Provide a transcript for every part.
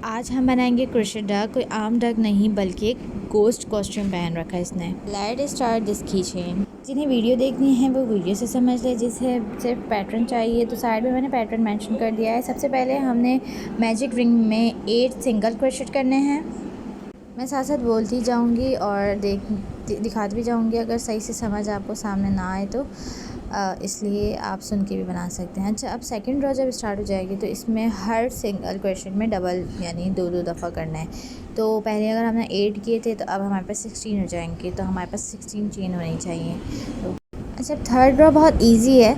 आज हम बनाएंगे क्रोशेट डक। कोई आम डक नहीं बल्कि एक गोस्ट कॉस्ट्यूम पहन रखा है इसने। Let start this keychain. जिन्हें वीडियो देखनी है वो वीडियो से समझ ले, जिसे सिर्फ पैटर्न चाहिए तो साइड में मैंने पैटर्न मेंशन कर दिया है। सबसे पहले हमने मैजिक रिंग में 8 सिंगल क्रोशेट करने हैं। मैं साथ साथ बोलती जाऊंगी और दिखाती भी जाऊंगी, अगर सही से समझ आपको सामने ना आए तो इसलिए आप सुन के भी बना सकते हैं। अच्छा, अब सेकंड रो जब स्टार्ट हो जाएगी तो इसमें हर सिंगल क्रोशेट में डबल यानी दो दफ़ा करना है। तो पहले अगर हमने 8 किए थे तो अब हमारे पास 16 हो जाएंगे, तो हमारे पास 16 चेन होनी चाहिए। तो अच्छा, थर्ड रो बहुत इजी है।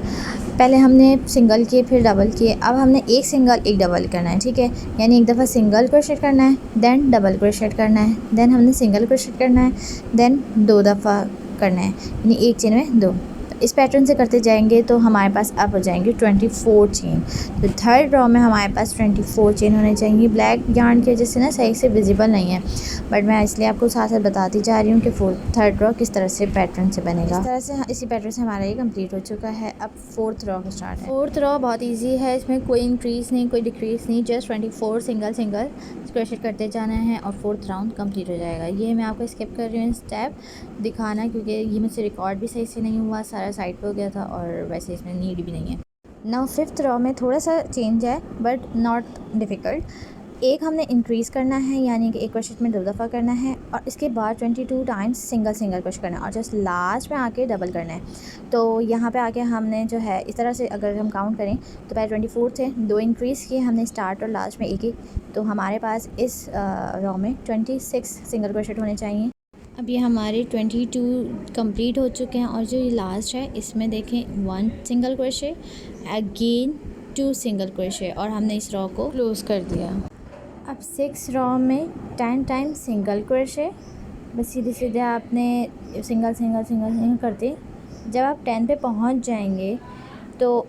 पहले हमने सिंगल किए फिर डबल किए, अब हमने एक सिंगल एक डबल करना है, ठीक है। यानी एक दफ़ा सिंगल क्रोशेट करना है, देन डबल क्रोशेट करना है, देन हमने सिंगल क्रोशेट करना है, देन 2 दफ़ा करना है, यानी एक चेन में 2। इस पैटर्न से करते जाएंगे तो हमारे पास अब हो जाएंगे 24 चेन। तो थर्ड रो में हमारे पास 24 चेन होने चाहिए। ब्लैक यार्न की वजह से ना सही से विजिबल नहीं है, बट मैं इसलिए आपको साथ साथ बताती जा रही हूँ कि थर्ड रो किस तरह से पैटर्न से बनेगा। इस तरह से इसी पैटर्न से हमारा ये कंप्लीट हो चुका है। अब फोर्थ रो का स्टार्ट है। फोर्थ रो बहुत ईजी है, इसमें कोई इंक्रीज़ नहीं कोई डिक्रीज़ नहीं, जस्ट 24 सिंगल क्रोशेट करते जाना है और फोर्थ राउंड कंप्लीट हो जाएगा। ये मैं आपको स्किप कर रही हूँ स्टेप दिखाना, क्योंकि ये मुझसे रिकॉर्ड भी सही से नहीं हुआ, सारा साइड पे हो गया था और वैसे इसमें नीड भी नहीं है। नाउ फिफ्थ रो में थोड़ा सा चेंज है बट नॉट डिफ़िकल्ट। एक हमने इंक्रीज़ करना है, यानी कि एक क्रोशेट में 2 दफ़ा करना है और इसके बाद 22 टाइम्स सिंगल क्रोशेट करना है और जस्ट लास्ट में आके डबल करना है। तो यहाँ पे आके हमने जो है इस तरह से अगर हम काउंट करें तो पहले 24 थे, 2 इंक्रीज़ किए हमने स्टार्ट और लास्ट में एक, तो हमारे पास इस रो में 26 सिंगल क्रोशेट होने चाहिए। अब ये हमारे 22 कंप्लीट हो चुके हैं और जो ये लास्ट है इसमें देखें 1 single crochet, again 2 single crochet और हमने इस रो को क्लोज़ कर दिया। अब 6 रो में 10 टाइम्स सिंगल क्रोशे, बस सीधे सीधे आपने सिंगल करते। जब आप 10 पे पहुंच जाएंगे तो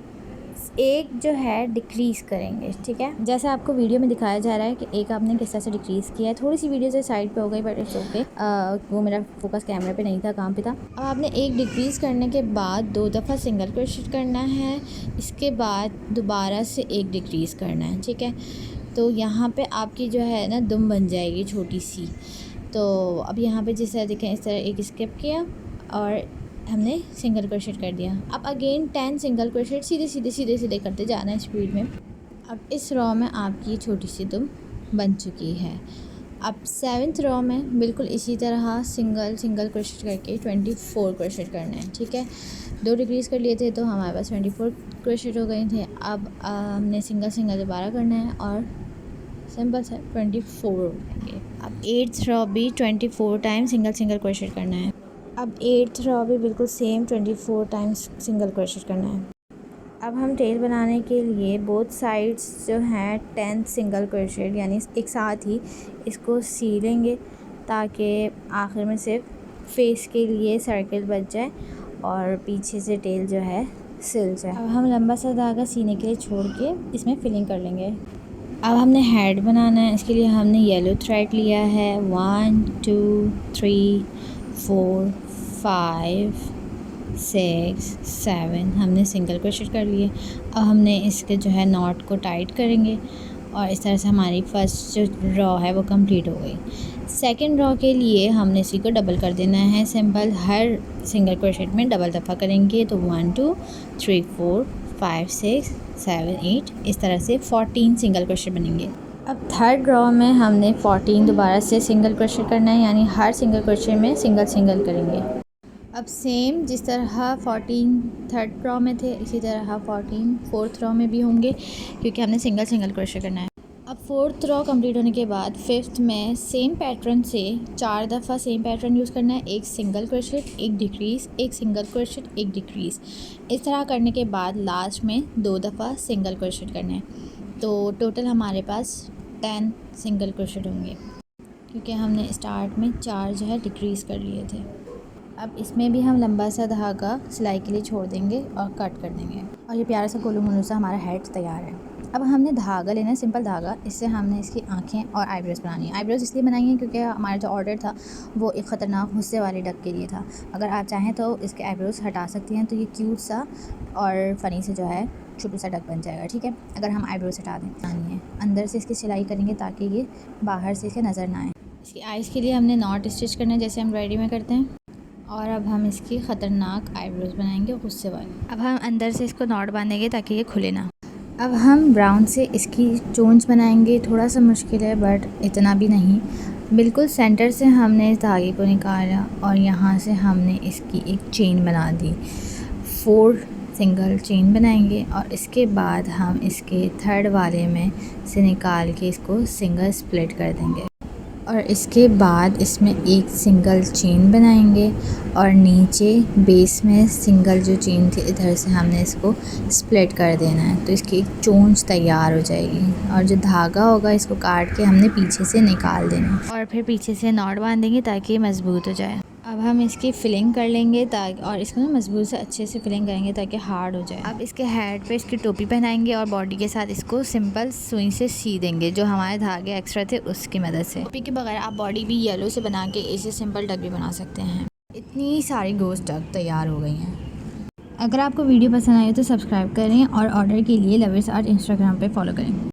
एक जो है डिक्रीज़ करेंगे, ठीक है। जैसे आपको वीडियो में दिखाया जा रहा है कि एक आपने किस तरह से डिक्रीज़ किया है। थोड़ी सी वीडियो से साइड पे हो गई बट इट्स ओके, वो मेरा फोकस कैमरे पे नहीं था, काम पे था। अब आपने एक डिक्रीज़ करने के बाद 2 दफ़ा सिंगल क्रोशेट करना है, इसके बाद दोबारा से एक डिक्रीज़ करना है, ठीक है। तो यहाँ पे आपकी जो है ना दुम बन जाएगी छोटी सी। तो अब यहाँ पे जिस तरह देखें इस तरह एक स्किप किया और हमने सिंगल क्रोशेट कर दिया। अब अगेन 10 सिंगल क्रोशेट सीधे करते जाना है स्पीड में। अब इस रो में आपकी छोटी सी दुम बन चुकी है। अब 7th रो में बिल्कुल इसी तरह सिंगल क्रोशेट करके 24 क्रोशेट करना है, ठीक है। 2 डिक्रीज़ कर लिए थे तो हमारे पास 24 क्रोशेट हो गए थे। अब हमने सिंगल दोबारा करना है और सिंपल से 24 हो जाएंगे। अब 8th रो भी 24 टाइम सिंगल क्रोशेट करना है। अब 8th रो भी बिल्कुल सेम 24 टाइम्स सिंगल क्रोशेट करना है। अब हम टेल बनाने के लिए बोथ साइड्स जो हैं 10 सिंगल क्रोशेट यानी एक साथ ही इसको सीलेंगे ताकि आखिर में सिर्फ फेस के लिए सर्कल बच जाए और पीछे से टेल जो है सिल जाए। अब हम लंबा सा धागा सीने के लिए छोड़ के इसमें फिलिंग कर लेंगे। अब हमने हेड बनाना है, इसके लिए हमने येलो थ्रेड लिया है। 1 2 3 4 5 6 7 हमने सिंगल क्रोशेट कर लिए। अब हमने इसके जो है नॉट को टाइट करेंगे और इस तरह से हमारी फर्स्ट जो रो है वो कंप्लीट हो गई। सेकंड रो के लिए हमने इसी को डबल कर देना है। सिंपल हर सिंगल क्रोशेट में डबल दफ़ा करेंगे तो 1 2 3 4 5 6 7 8 इस तरह से 14 सिंगल क्रोशेट बनेंगे। अब थर्ड रो में हमने 14 दोबारा से सिंगल क्रोशेट करना है, यानी हर सिंगल क्रोशेट में सिंगल करेंगे। अब सेम जिस तरह 14 थर्ड रो में थे इसी तरह 14 फोर्थ रो में भी होंगे, क्योंकि हमने सिंगल क्रोशेट करना है। अब फोर्थ रो कंप्लीट होने के बाद फिफ्थ में सेम पैटर्न से 4 दफ़ा सेम पैटर्न यूज़ करना है। एक सिंगल क्रोशेट, एक डिक्रीज़, एक सिंगल क्रोशेट, एक डिक्रीज़। इस तरह करने के बाद लास्ट में 2 दफ़ा सिंगल क्रोशेट करना है। तो टोटल हमारे पास 10 सिंगल क्रोशेट होंगे, क्योंकि हमने स्टार्ट में 4 जो है डिक्रीज़ कर लिए थे। अब इसमें भी हम लंबा सा धागा सिलाई के लिए छोड़ देंगे और कट कर देंगे और ये प्यारा सा गोलू मोलू सा हमारा हेड तैयार है। अब हमने धागा लेना है, सिंपल धागा, इससे हमने इसकी आँखें और आईब्रोज़ बनानी है। आईब्रोज़ इसलिए बनाई हैं क्योंकि हमारा जो ऑर्डर था वो एक ख़तरनाक गुस्से वाले डक के लिए था। अगर आप चाहें तो इसके आईब्रोज़ हटा सकती हैं, तो ये क्यूट सा और फ़नी से जो है छोटा सा डक बन जाएगा। ठीक है, अगर हम आईब्रोज हटा दें नहीं है, अंदर से इसकी सिलाई करेंगे ताकि ये बाहर से इसके नज़र ना आए। इसकी आइज़ के लिए हमने नॉट स्टिच करना है जैसे एम्ब्रॉयडरी में करते हैं, और अब हम इसकी ख़तरनाक आईब्रोज बनाएंगे गुस्से वाले। अब हम अंदर से इसको नॉट बांधेंगे ताकि ये खुले ना। अब हम ब्राउन से इसकी चोंच बनाएंगे। थोड़ा सा मुश्किल है बट इतना भी नहीं। बिल्कुल सेंटर से हमने इस धागे को निकाला और यहाँ से हमने इसकी एक चेन बना दी। 4 सिंगल चेन बनाएंगे और इसके बाद हम इसके थर्ड वाले में से निकाल के इसको सिंगल स्प्लिट कर देंगे और इसके बाद इसमें एक सिंगल चेन बनाएंगे और नीचे बेस में सिंगल जो चेन थी इधर से हमने इसको स्प्लिट कर देना है। तो इसकी एक चोंच तैयार हो जाएगी और जो धागा होगा इसको काट के हमने पीछे से निकाल देना है और फिर पीछे से नॉट बांधेंगे ताकि ये मज़बूत हो जाए। अब हम इसकी फिलिंग कर लेंगे ताकि, और इसको ना मजबूत से अच्छे से फिलिंग करेंगे ताकि हार्ड हो जाए। अब इसके हेड पे इसकी टोपी पहनाएंगे और बॉडी के साथ इसको सिंपल सुई से सी देंगे जो हमारे धागे एक्स्ट्रा थे उसकी मदद से। टोपी के बगैर आप बॉडी भी येलो से बना के इसे सिंपल डक भी बना सकते हैं। इतनी सारी गोश्त डक तैयार हो गई हैं। अगर आपको वीडियो पसंद आए तो सब्सक्राइब करें और ऑर्डर के लिए लवर्स आर्ट इंस्टाग्राम पे फॉलो करें।